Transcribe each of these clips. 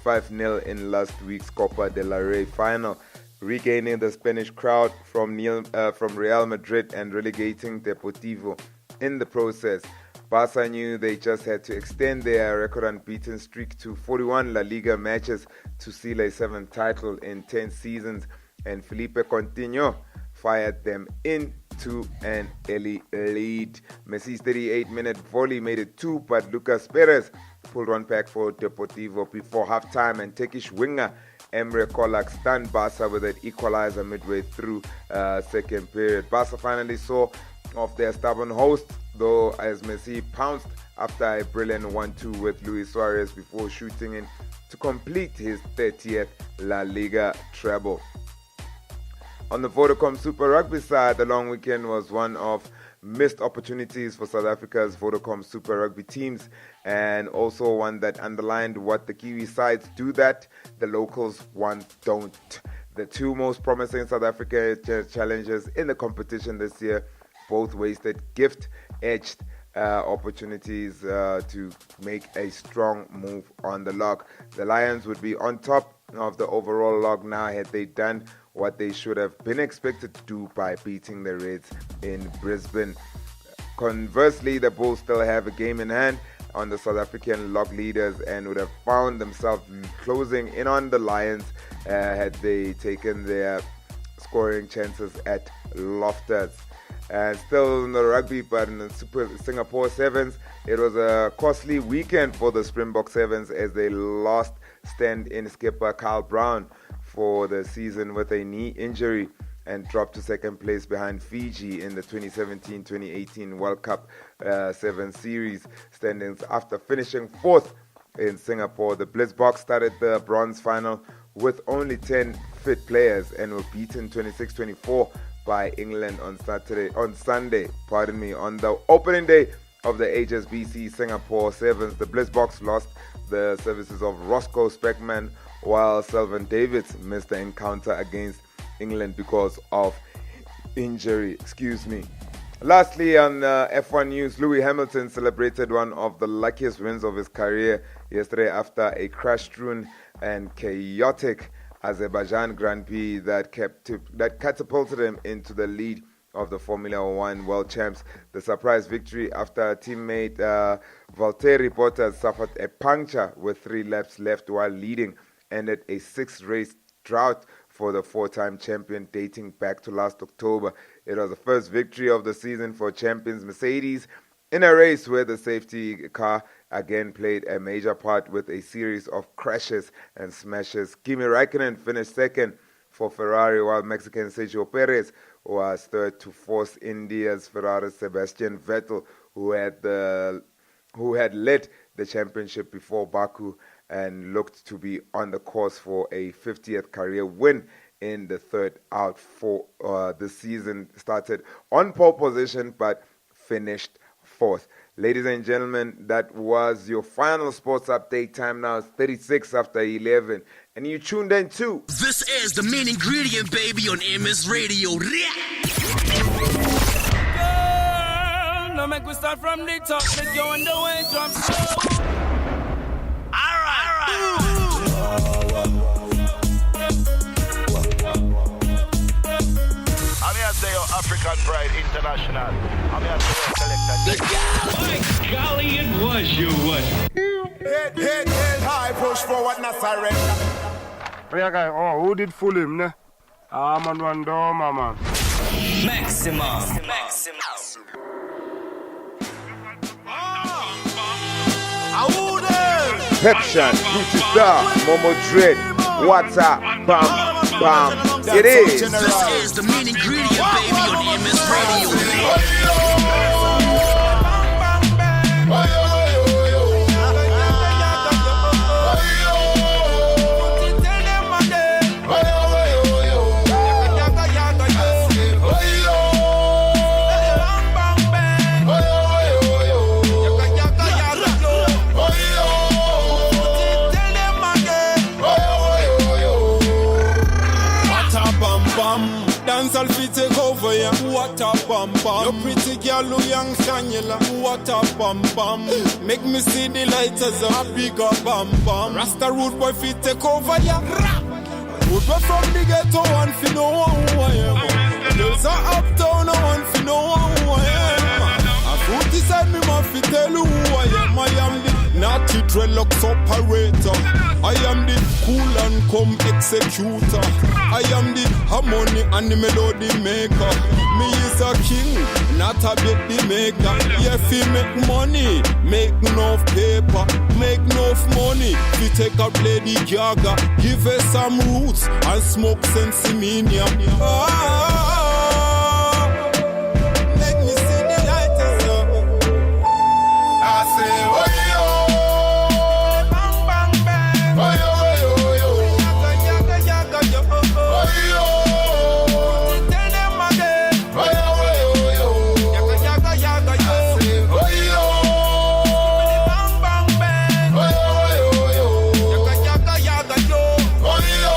5-0 in last week's Copa del Rey final, regaining the Spanish crowd from Real Madrid and relegating Deportivo in the process. Barca knew they just had to extend their record unbeaten streak to 41 La Liga matches to seal a 7th title in 10 seasons, and Felipe Coutinho fired them into an early lead. Messi's 38-minute volley made it 2, but Lucas Perez pulled one back for Deportivo before halftime, and Turkish winger Emre Kolak stunned Barca with an equalizer midway through second period. Barca finally saw off their stubborn hosts, though, as Messi pounced after a brilliant 1-2 with Luis Suarez before shooting in to complete his 30th La Liga treble. On the Vodacom Super Rugby side, the long weekend was one of missed opportunities for South Africa's Vodacom Super Rugby teams, and also one that underlined what the Kiwi sides do that the locals don't. The two most promising South Africa challengers in the competition this year both wasted gift-edged opportunities to make a strong move on the log. The Lions would be on top of the overall log now had they done what they should have been expected to do by beating the Reds in Brisbane. Conversely, the Bulls still have a game in hand on the South African log leaders and would have found themselves closing in on the Lions had they taken their scoring chances at Loftus. And still in the rugby, but in the Singapore Sevens, it was a costly weekend for the Springbok Sevens as they lost stand-in skipper Kyle Brown for the season with a knee injury and dropped to second place behind Fiji in the 2017-2018 World Cup Sevens Series standings after finishing 4th in Singapore. The Blitzboks started the bronze final with only 10 fit players and were beaten 26-24 by England on Sunday. On the opening day of the HSBC Singapore Sevens, the Blitzboks lost the services of Roscoe Speckman, while Selvin Davids missed the encounter against England because of injury. Lastly, on F1 news, Lewis Hamilton celebrated one of the luckiest wins of his career yesterday after a crash-strewn and chaotic Azerbaijan Grand Prix that catapulted him into the lead of the Formula One World Champs. The surprise victory after teammate Valtteri Bottas suffered a puncture with 3 laps left while leading ended a 6-race drought for the 4-time champion dating back to last October. It was the first victory of the season for champions Mercedes in a race where the safety car again played a major part with a series of crashes and smashes. Kimi Raikkonen finished second for Ferrari, while Mexican Sergio Perez was third to force India's Ferrari's Sebastian Vettel, who had led the championship before Baku and looked to be on the course for a 50th career win in the third out for the season. Started on pole position but finished 4th. Ladies and gentlemen, that was your final sports update. Time now is 36 after 11. And you tuned in too. This is the main ingredient, baby, on MS Radio. Girl, now make we start from the top. Let's go on the way, drop slow. African Pride International. I'm here to select that. By golly, it was you, what? Head high, push forward, not surrender. Yeah, guy. Oh, who did fool him, ne? Man, one door, man. Maximum. Pepshan, Gucci Star, Momo Dread, what's up, bam, bam, it is. This is the main ingredient, baby, on MS Radio. Dance all fit take over ya. What a bam bam. Your pretty girl, who young Shanyela. What a bam bam. Make me see the light as a bigger bam bam. Rasta root boy fit take over ya. Root boy from the ghetto and fi know who I am. There's a uptown and fi know who I am. A fruit inside me man fi tell you who I am. I am the naughty dreadlocks operator. I am the cool and come executor. I am the harmony and the melody maker. Me is a king, not a bit the maker. Yeah, if you make money, make enough paper, make enough money. If you take a Lady Gaga, give her some roots and smoke Sensimania. Make me see the light as up. I say, oh yo, bang bang bang, oh yo yo, yaga yaga yo, oh yo, tell them again, oh yo, yaga yaga yaga yo, oh yo, bang bang bang, oh yo, yaga yaga yaga yo, oh yo,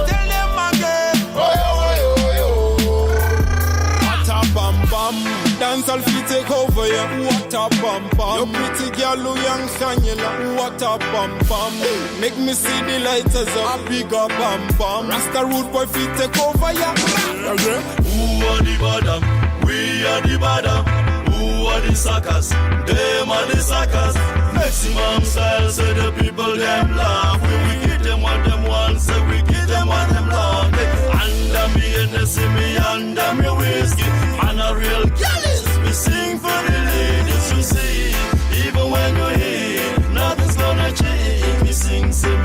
tell them again, oh yo, what a bam bam, dance all feet take over ya, what a bam bam, your pretty girl who young Shanyela, what a bam bam, make me see the light as a bigger bam bam, Rasta root boy feet take over ya. Who are the bottom? We are the bottom. Who are the suckers? Them are the suckers. Maximum style, so the people them laugh. We give them what them want, so we give them what them love. Under me and they see me under me whiskey. And a real gallus, we sing for the ladies you see. Even when you're here, nothing's gonna change. Me sing, say,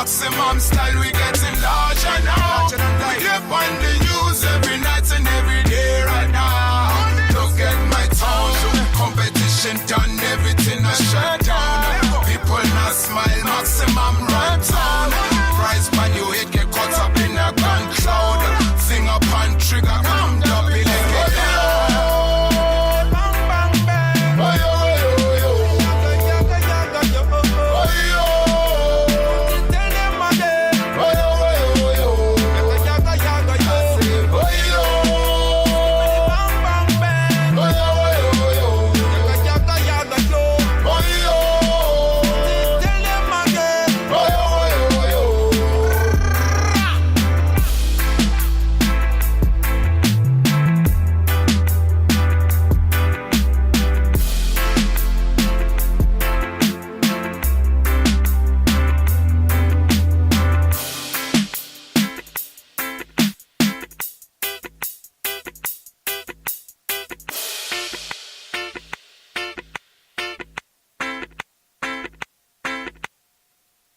Maximum style, we getting larger now. We dip on the news every night and every day right now. Look at my town, competition done, everything I shut down. People not smile, maximum right town. Price pan you hit, get caught up in a gun cloud. Finger pan trigger, armed up in a get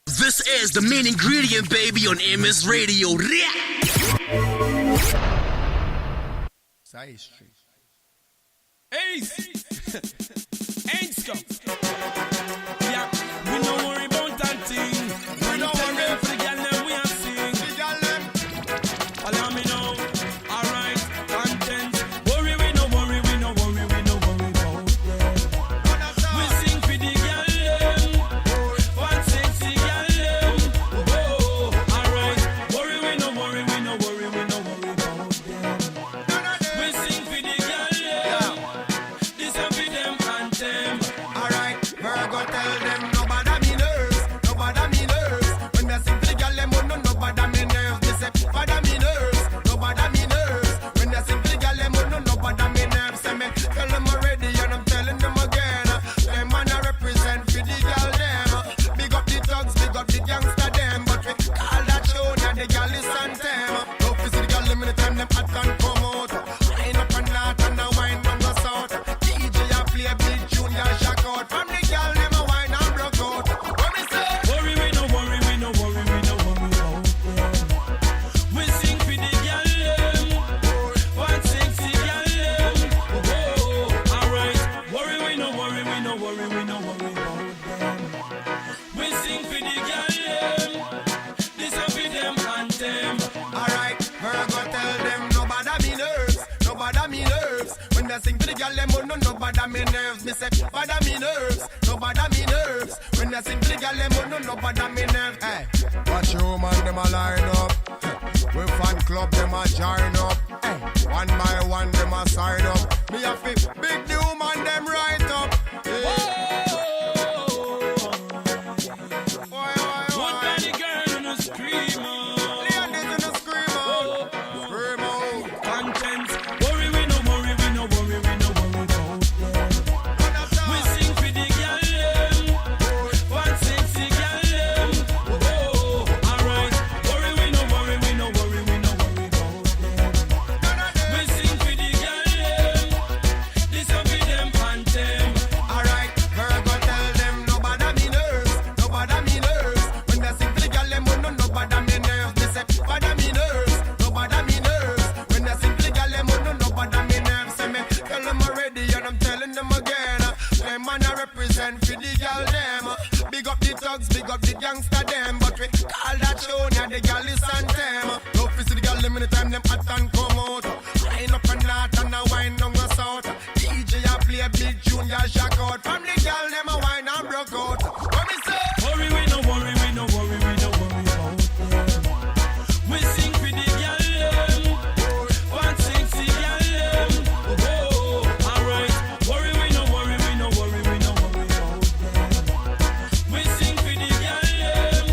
This is the main ingredient, baby, on MS Radio. Side Street. Ace! Ain't yeah, we don't worry about that thing. We don't worry for the girl them we are sing. Allow me know. Alright, content. Worry, we no worry, we no worry, we no worry about them. We sing for the girl them. One sexy girl them. Oh, alright. Worry, we no worry, we no worry, we no worry about them. We sing for the girl them. This and for them and them. I sing for the girl, them no bother me nerves. Me say, bother me nerves, no bother me nerves. When I sing for the girl, them no bother me nerves. Hey, watch you man, them a line up. We fan club, them a join up. Hey, one by one, them a sign up. Me a fit big the woman, them right up. Hey. Big up the gangster them, but we call that show now the gal is on them. No fish to the gal them anytime them hot and come out. Line up and north and a wine down the south. DJ a play big tune, y'all shock out. From the gal them a wine and broke out. What me say? Worry we no worry, we no worry, we no worry about them. We sing for the gal them, 160 gal them. Oh, alright. Worry we no worry, we no worry, we no worry about them. We sing for the gal them,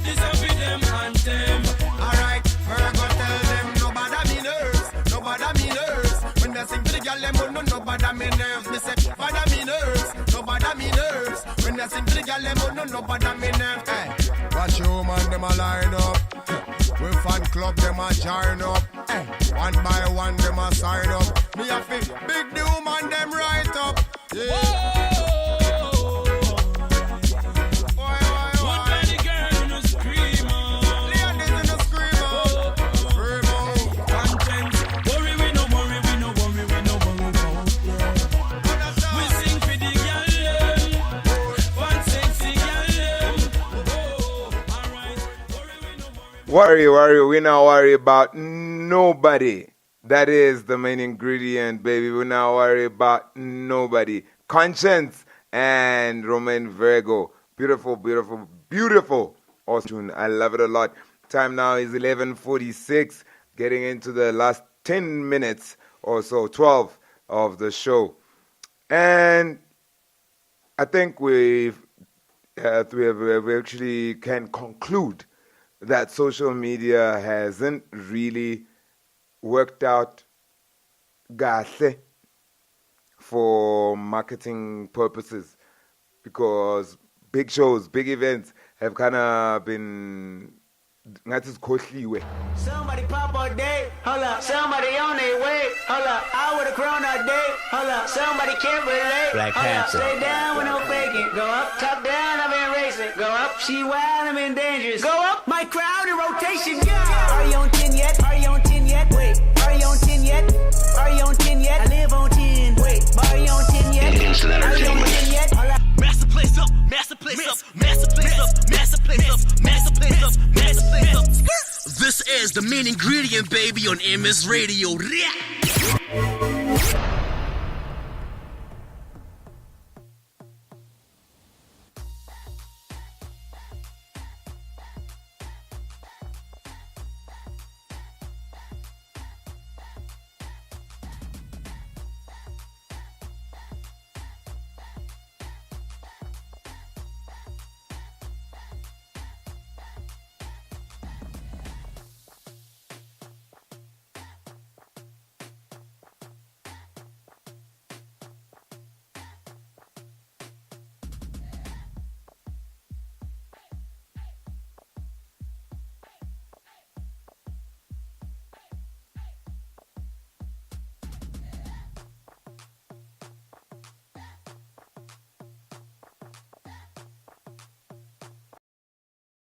this a for them and them. Alright, Virgo tell them no bother me nerves, no bother me nerves. When they sing for the gal them, no bother me nerves. Me say bother me nerves, no bother me nerves. When they sing for the gal them, no bother me nerves. Hey, watch you man, them a line up. We fan club, them a join up. Hey, one by one, them a sign up. Me a fit big the woman, them right up. Yeah. Worry, we not worry about nobody. That is the main ingredient, baby. We not worry about nobody. Conscience and Romain Virgo. Beautiful, beautiful, beautiful. Awesome. I love it a lot. Time now is 11:46. Getting into the last 10 minutes or so, 12 of the show. And I think we actually can conclude that social media hasn't really worked out kahle for marketing purposes, because big shows, big events have kind of been somebody pop all day, hold up. Somebody on their way, hold up. I would've grown all day, hold up. Somebody can't relate, Black Panther. Stay down with no faking. Go up, top down, I've been racing. Go up, she wild, I'm in dangerous. Go up, my crowd in rotation. Yeah. Are you on 10 yet? Are you on 10 yet? Wait, are you on 10 yet? Are you on 10 yet? I live on 10. Wait, are you on 10 yet? Are you on 10 yet? Hold up. Master place up, master place up, master place up, master place up, master place up, master place up. This is the main ingredient, baby, on MS Radio.